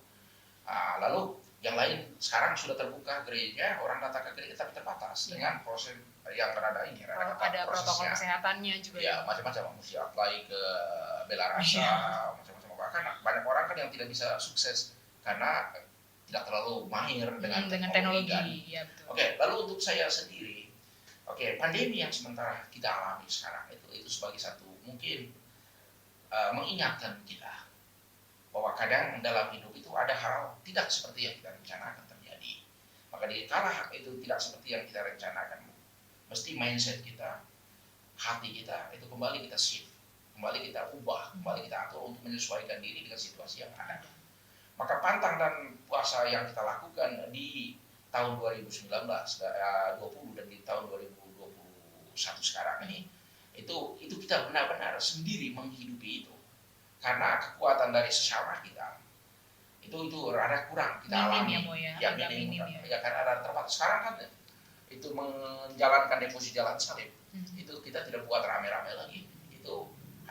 Lalu yang lain sekarang sudah terbuka gereja, orang datang ke gereja tapi terbatas dengan proses yang rada ketat ada protokol kesehatannya juga. Ya, macam-macam mesti apply ke bela rasa, macam-macam. Bahkan banyak orang kan yang tidak bisa sukses karena tidak terlalu mahir dengan teknologi. Ya, betul. Lalu untuk saya sendiri, pandemi yang sementara kita alami sekarang itu sebagai satu mungkin mengingatkan kita bahwa kadang dalam hidup itu ada hal tidak seperti yang kita rencanakan terjadi. Maka dikala itu tidak seperti yang kita rencanakan, mesti mindset kita hati kita itu kembali kita shift, kembali kita ubah, kembali kita atur untuk menyesuaikan diri dengan situasi yang ada. Maka pantang dan puasa yang kita lakukan di tahun 2019, 20 dan di tahun 2021 sekarang ini, itu kita benar-benar sendiri menghidupi itu. Karena kekuatan dari sesama kita itu rada kurang kita alami. Ya, minim ya, karena ada terbatas. Sekarang kan itu menjalankan deposisi jalan salib, itu kita tidak buat rame-rame lagi, itu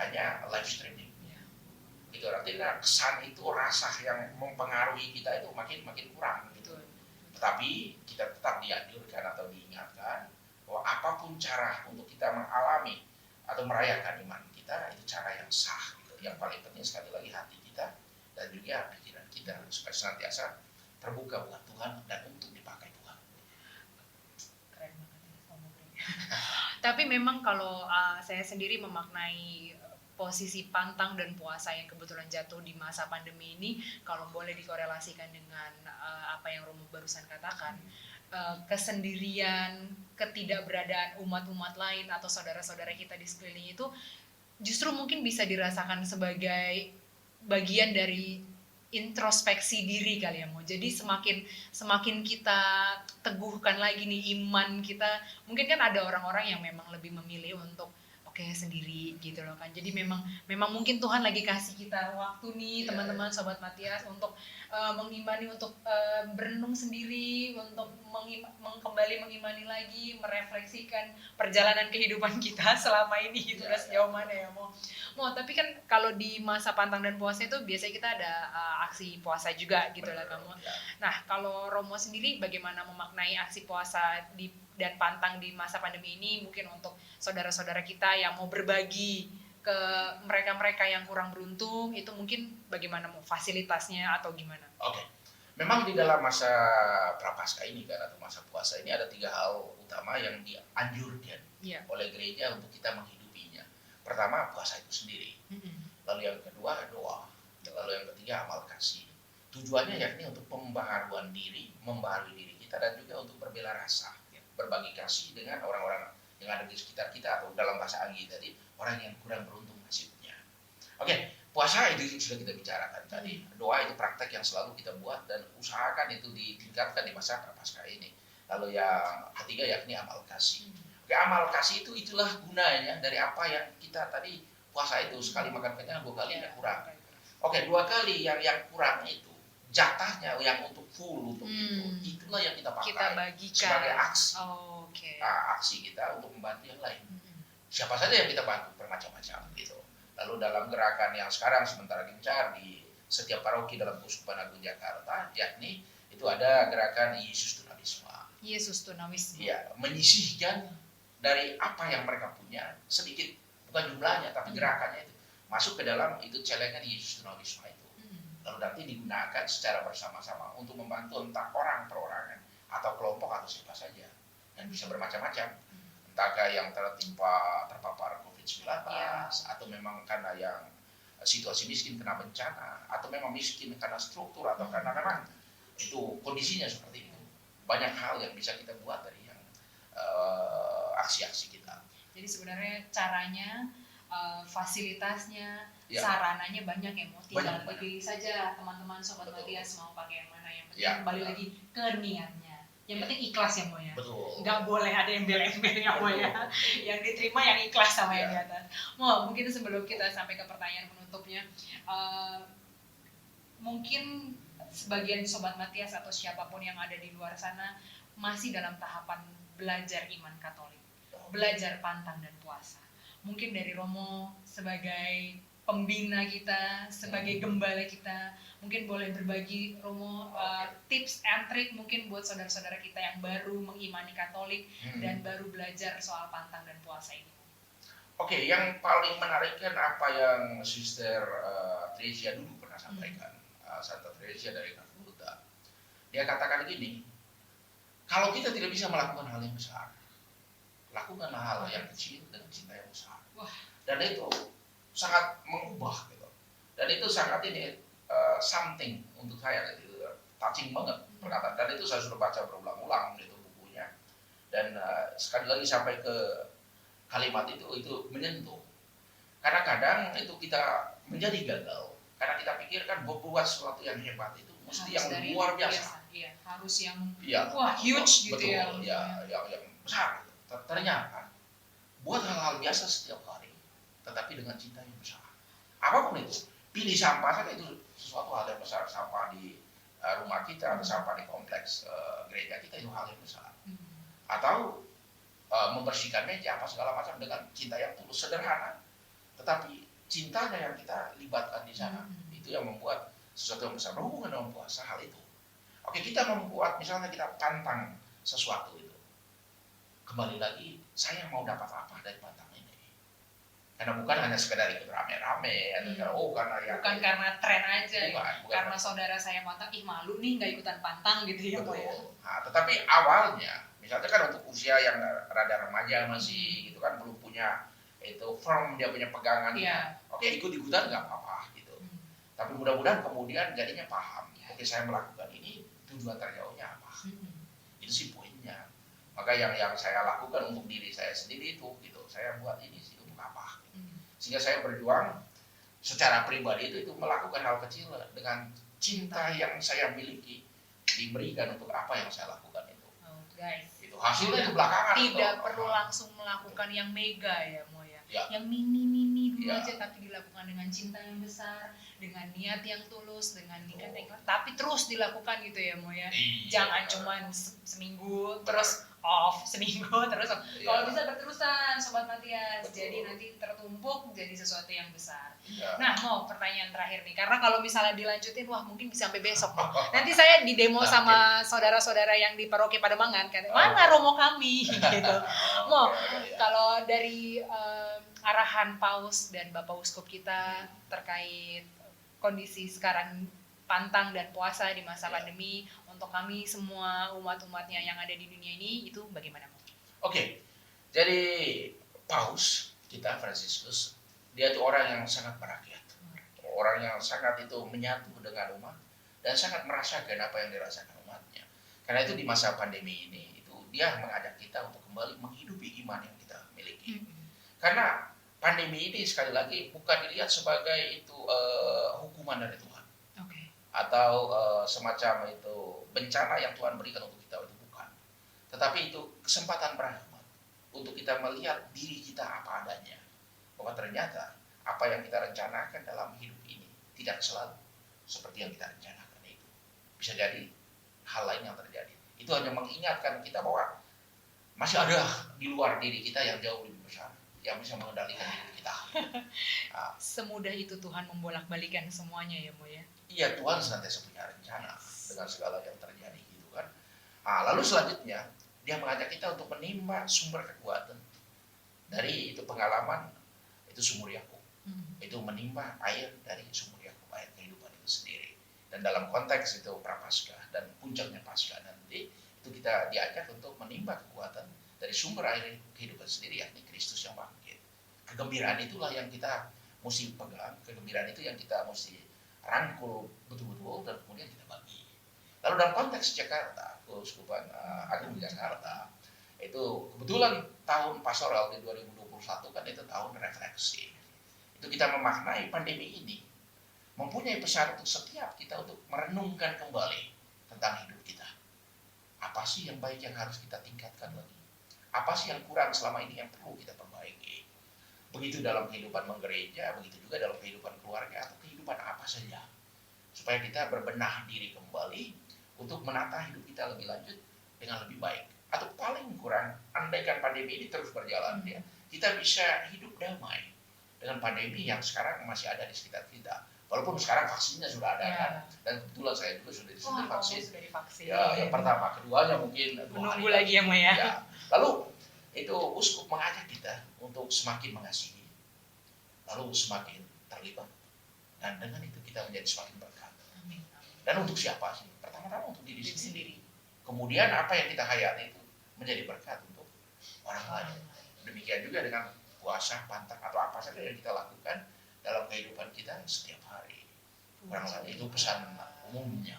hanya live streaming. Itu artinya kesan itu, rasa yang mempengaruhi kita itu makin kurang gitu. Tetapi kita tetap dianjurkan atau diingatkan bahwa apapun cara untuk kita mengalami atau merayakan iman kita, itu cara yang sah gitu. Yang paling penting sekali lagi hati kita dan juga pikiran kita supaya senantiasa terbuka buat Tuhan dan untuk dipakai Tuhan. Keren banget ya. Tapi memang kalau saya sendiri memaknai posisi pantang dan puasa yang kebetulan jatuh di masa pandemi ini, kalau boleh dikorelasikan dengan apa yang Romo barusan katakan, kesendirian, ketidakberadaan umat-umat lain atau saudara-saudara kita di sekeliling itu justru mungkin bisa dirasakan sebagai bagian dari introspeksi diri kali ya Mo. Jadi semakin kita teguhkan lagi nih iman kita. Mungkin kan ada orang-orang yang memang lebih memilih untuk sendiri gitu loh kan. Jadi memang mungkin Tuhan lagi kasih kita waktu nih teman-teman Sobat Matias untuk mengimani, untuk berenung sendiri, untuk kembali mengimani lagi, merefleksikan perjalanan kehidupan kita selama ini gitu lah sejauh mana ya Mo. Tapi kan kalau di masa pantang dan puasa itu biasanya kita ada aksi puasa juga gitu lah kamu. Nah, kalau Romo sendiri bagaimana memaknai aksi puasa dan pantang di masa pandemi ini, mungkin untuk saudara-saudara kita yang mau berbagi ke mereka-mereka yang kurang beruntung, itu mungkin bagaimana mau fasilitasnya atau gimana? Oke. Memang di dalam masa prapaskah ini kan, atau masa puasa ini ada 3 hal utama yang dianjurkan oleh gereja untuk kita menghidupinya. Pertama, puasa itu sendiri. Lalu yang kedua, doa. Lalu yang ketiga, amal kasih. Tujuannya yakni untuk pembaharuan diri, membaharui diri kita, dan juga untuk berbela rasa, berbagi kasih dengan orang-orang yang ada di sekitar kita, atau dalam bahasa Anggi tadi, orang yang kurang beruntung nasibnya. Oke, puasa itu sudah kita bicarakan tadi. Doa itu praktek yang selalu kita buat dan usahakan itu ditingkatkan di masa prapaskah ini. Lalu yang ketiga yakni amal kasih. Oke, amal kasih itulah gunanya dari apa yang kita tadi puasa itu, sekali makan kenyang, 2 kali yang kurang. Oke, 2 kali yang kurang itu jatahnya yang untuk full untuk itulah yang kita pakai, kita bagikan sebagai aksi. Aksi kita untuk membantu yang lain. Siapa saja yang kita bantu, bermacam-macam gitu. Lalu dalam gerakan yang sekarang sementara gencar di setiap paroki dalam Keuskupan Agung Jakarta, yakni itu ada gerakan Yesus Tunawisma. Iya, menyisihkan dari apa yang mereka punya sedikit, bukan jumlahnya tapi gerakannya itu masuk ke dalam itu celengan Yesus Tunawisma itu. Lalu nanti digunakan secara bersama-sama untuk membantu entah orang perorangan atau kelompok atau siapa saja, dan bisa bermacam-macam. Entahkah yang terpapar COVID-19 atau memang karena yang situasi miskin kena bencana, atau memang miskin karena struktur, atau karena memang itu kondisinya seperti itu. Banyak hal yang bisa kita buat dari yang aksi-aksi kita. Jadi sebenarnya caranya, fasilitasnya, sarananya banyak ya Mo. Tinggal dipilih saja teman-teman Sobat Matias mau pakai yang mana. Yang penting kembali lagi ke niatnya. Yang penting ikhlas ya Mo ya. Nggak boleh ada yang embel-embel ya Mo ya. Yang diterima yang ikhlas sama yang di atas. Mo, mungkin sebelum kita sampai ke pertanyaan penutupnya, mungkin sebagian Sobat Matias atau siapapun yang ada di luar sana masih dalam tahapan belajar iman Katolik, belajar pantang dan puasa. Mungkin dari Romo sebagai pembina kita, sebagai gembala kita, mungkin boleh berbagi Romo tips and trick mungkin buat saudara-saudara kita yang baru mengimani Katolik dan baru belajar soal pantang dan puasa ini. Oke, yang paling menarik kan apa yang Sister Tresia dulu pernah sampaikan, Santa Tresia dari Calcutta. Dia katakan gini, kalau kita tidak bisa melakukan hal yang besar, lakukanlah hal yang kecil dengan cinta yang besar. Dan itu sangat mengubah gitu. Dan itu sangat something untuk saya, itu touching banget perkataan. Dan itu saya sudah baca berulang-ulang itu bukunya. Dan sekali lagi sampai ke kalimat itu menyentuh. Karena kadang itu kita menjadi gagal karena kita pikirkan berbuat sesuatu yang hebat itu mesti Harus yang dari luar biasa. Iya, harus yang Ya, wah huge gitu betul, ya. yang besar. Ternyata buat hal-hal biasa setiap hari, tetapi dengan cinta yang besar. Apapun itu, pilih sampah saja itu sesuatu hal yang besar. Sampah di rumah kita atau sampah di kompleks gereja kita itu hal yang besar. Atau membersihkan meja apa segala macam dengan cinta yang tulus, sederhana, tetapi cintanya yang kita libatkan di sana itu yang membuat sesuatu yang besar. Berhubungan dengan puasa hal itu. Oke, kita membuat misalnya kita pantang sesuatu itu. Kembali lagi, saya mau dapat apa dari pantang ini? Karena bukan hanya sekedar ikut rame-rame atau karena ya bukan karena tren aja, bukan karena saudara saya pantang, ih malu nih nggak ikutan pantang gitu ya. Betul. Nah, tetapi awalnya, misalnya kan untuk usia yang rada remaja masih gitu kan belum punya itu firm, dia punya pegangan. Oke, ikut-ikutan nggak apa-apa gitu. Tapi mudah-mudahan kemudian jadinya paham. Oke, saya melakukan ini tujuan terjauhnya apa? Itu sih poinnya. Maka yang saya lakukan untuk diri saya sendiri itu gitu. Saya buat ini sih untuk apa? Sehingga saya berjuang secara pribadi itu melakukan hal kecil dengan cinta yang saya miliki diberikan untuk apa yang saya lakukan itu. Guys, itu hasilnya itu belakangan. Tidak perlu langsung melakukan yang mega ya, Mo ya. Yang mini dulu aja, tapi dilakukan dengan cinta yang besar, dengan niat yang tulus, dengan niat yang ikhlas, tapi terus dilakukan gitu ya, Mo ya. Jangan cuman seminggu terus off, seminggu terus off. Kalau bisa berterusan, Sobat Matias. Jadi nanti tertumpuk jadi sesuatu yang besar. Nah, Mo, pertanyaan terakhir nih, karena kalau misalnya dilanjutin, wah mungkin bisa sampai besok, Mo. Nanti saya di demo sama saudara-saudara yang di paroki Pademangan, kan, mana romo kami, gitu. Mo, kalau dari arahan Paus dan Bapak Uskup kita terkait kondisi sekarang pantang dan puasa di masa pandemi untuk kami semua umat-umatnya yang ada di dunia ini, itu bagaimana, Mo? Oke, jadi Paus kita Fransiskus, dia itu orang yang sangat merakyat, orang yang sangat itu menyatu dengan umat dan sangat merasakan apa yang dirasakan umatnya. Karena itu di masa pandemi ini itu dia mengajak kita untuk kembali menghidupi iman yang kita miliki. Karena pandemi ini sekali lagi bukan dilihat sebagai itu hukuman dari Tuhan, atau semacam itu bencana yang Tuhan berikan untuk kita, itu bukan. Tetapi itu kesempatan berahmat untuk kita melihat diri kita apa adanya, bahwa ternyata apa yang kita rencanakan dalam hidup ini tidak selalu seperti yang kita rencanakan itu. Bisa jadi hal lain yang terjadi. Itu hanya mengingatkan kita bahwa masih ada di luar diri kita yang jauh lebih besar, yang bisa mengendalikan diri kita. Semudah itu Tuhan membolak-balikan semuanya ya, Mo ya. Iya, Tuhan senantiasa punya rencana dengan segala yang terjadi gitu kan. Lalu selanjutnya dia mengajak kita untuk menimba sumber kekuatan dari itu pengalaman itu sumur Yakub. Itu menimba air dari sumur Yakub, air kehidupan itu sendiri. Dan dalam konteks itu Prapaskah dan puncaknya Paskah nanti itu kita diajak untuk menimba kekuatan dari sumber air kehidupan sendiri, yakni Kristus yang bangkit. Kegembiraan itulah yang kita mesti pegang, kegembiraan itu yang kita mesti rangkul betul-betul dan kemudian kita bagi. Lalu dalam konteks Jakarta, Keuskupan Agung Jakarta, itu kebetulan tahun pastoral di 2021 kan itu tahun refleksi. Itu kita memaknai pandemi ini mempunyai pesan untuk setiap kita untuk merenungkan kembali tentang hidup kita. Apa sih yang baik yang harus kita tingkatkan lagi? Apa sih yang kurang selama ini yang perlu kita perbaiki? Begitu dalam kehidupan menggereja, begitu juga dalam kehidupan keluarga atau kehidupan apa saja. Supaya kita berbenah diri kembali untuk menata hidup kita lebih lanjut dengan lebih baik. Atau paling kurang, andaikan pandemi ini terus berjalan, ya, kita bisa hidup damai dengan pandemi yang sekarang masih ada di sekitar kita. Walaupun sekarang vaksinnya sudah ada kan, dan kebetulan saya juga sudah divaksin. Ya, yang pertama, keduanya mungkin menunggu lagi ya, Mo ya. Lalu itu uskup mengajak kita untuk semakin mengasihi, lalu semakin terlibat, dan dengan itu kita menjadi semakin berkat. Dan untuk siapa sih? Pertama-tama untuk diri sendiri. Kemudian apa yang kita hayati itu menjadi berkat untuk orang lain. Demikian juga dengan puasa, pantang atau apa saja yang kita lakukan dalam kehidupan kita setiap hari. Kurang lebih itu pesan umumnya.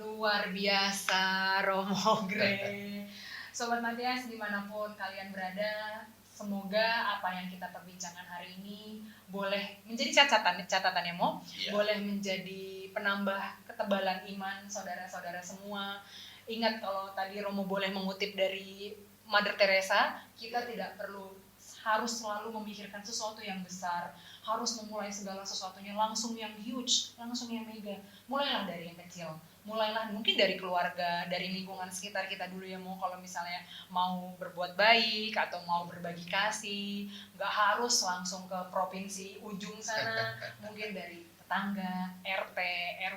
Luar biasa, Romo Gre. Sobat Matias dimanapun kalian berada, Semoga apa yang kita perbincangkan hari ini boleh menjadi catatan ya Mo, Iya. boleh menjadi penambah ketebalan iman saudara-saudara semua. Ingat kalau tadi Romo boleh mengutip dari Mother Teresa, kita tidak perlu harus selalu memikirkan sesuatu yang besar, harus memulai segala sesuatunya langsung yang huge, langsung yang mega. Mulailah dari yang kecil, mulailah mungkin dari keluarga, dari lingkungan sekitar kita dulu ya Mo. Kalau misalnya mau berbuat baik atau mau berbagi kasih, nggak harus langsung ke provinsi ujung sana, mungkin dari tetangga, RT,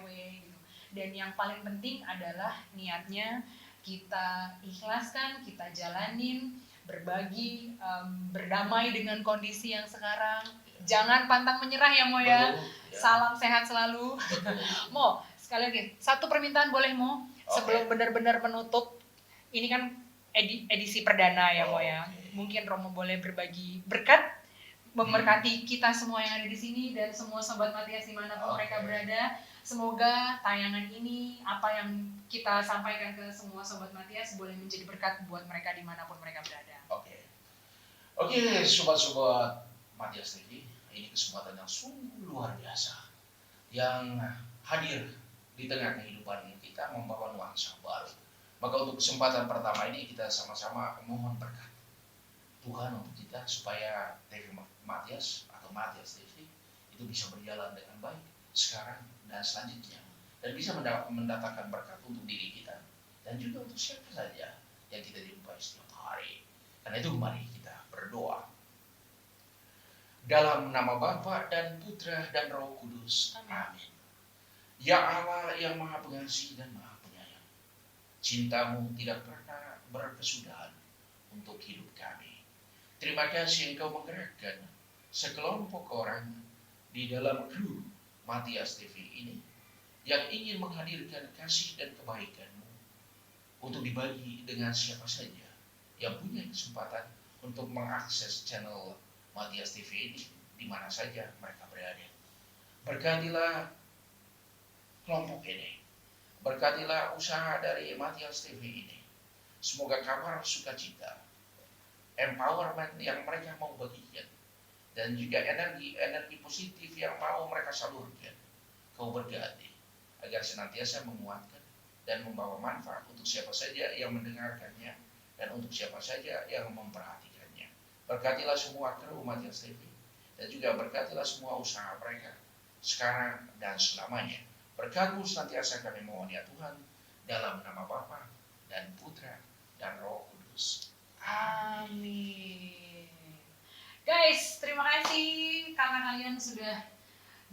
RW gitu. Dan yang paling penting adalah niatnya kita ikhlaskan, kita jalanin, berbagi, berdamai dengan kondisi yang sekarang. Jangan pantang menyerah ya Mo ya. Betul, ya. Salam sehat selalu. Betul. Mo, sekali lagi, satu permintaan boleh Mo? Sebelum benar-benar menutup, ini kan edisi perdana ya Mo ya. Mungkin Romo boleh berbagi berkat, memberkati kita semua yang ada di sini dan semua sobat Matias dimanapun mereka berada. Semoga tayangan ini, apa yang kita sampaikan ke semua sobat Matias boleh menjadi berkat buat mereka dimanapun mereka berada. Oke, sobat-sobat Matias TV, ini kesempatan yang sungguh luar biasa yang hadir di tengah kehidupan kita membawa nuansa baru. Maka untuk kesempatan pertama ini kita sama-sama mohon berkat Tuhan untuk kita supaya TV Matias atau Matias TV itu bisa berjalan dengan baik sekarang dan selanjutnya, dan bisa mendatangkan berkat untuk diri kita dan juga untuk siapa saja yang kita jumpai setiap hari. Karena itu mari kita berdoa. Dalam nama Bapa dan Putra dan Roh Kudus. Amin. Ya Allah yang Maha Pengasih dan Maha Penyayang, cinta-Mu tidak pernah berkesudahan untuk hidup kami. Terima kasih Engkau menggerakkan sekelompok orang di dalam kru Matias TV ini yang ingin menghadirkan kasih dan kebaikan-Mu untuk dibagi dengan siapa saja yang punya kesempatan untuk mengakses channel Matias TV ini di mana saja mereka berada. Berkatilah kelompok ini, berkatilah usaha dari Matias TV ini. Semoga kabar sukacita, empowerment yang mereka mau bagikan, dan juga energi positif yang mau mereka salurkan, Kau berkati agar senantiasa menguatkan dan membawa manfaat untuk siapa saja yang mendengarkannya dan untuk siapa saja yang memperhatikannya. Berkatilah semua kru Matias TV dan juga berkatilah semua usaha mereka sekarang dan selamanya. Berkat-Mu senantiasa kami mohon ya Tuhan, dalam nama Bapa dan Putra dan Roh Kudus. Amin. Guys, terima kasih karena kalian sudah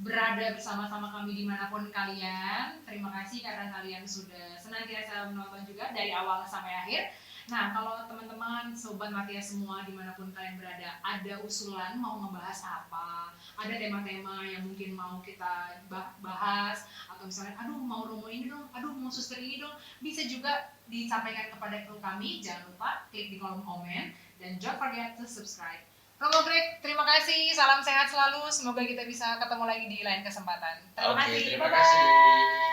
berada bersama-sama kami dimanapun kalian. Terima kasih karena kalian sudah senantiasa menonton juga dari awal sampai akhir. Nah, kalau teman-teman, sobat Matias semua dimanapun kalian berada, ada usulan mau membahas apa, ada tema-tema yang mungkin mau kita bahas, atau misalnya, aduh mau Romo ini dong, aduh mau suster ini dong, bisa juga disampaikan kepada kru kami. Jangan lupa klik di kolom komen dan don't forget to subscribe. Romo Greg, terima kasih, salam sehat selalu, semoga kita bisa ketemu lagi di lain kesempatan. Terima kasih, Terima bye-bye. kasih.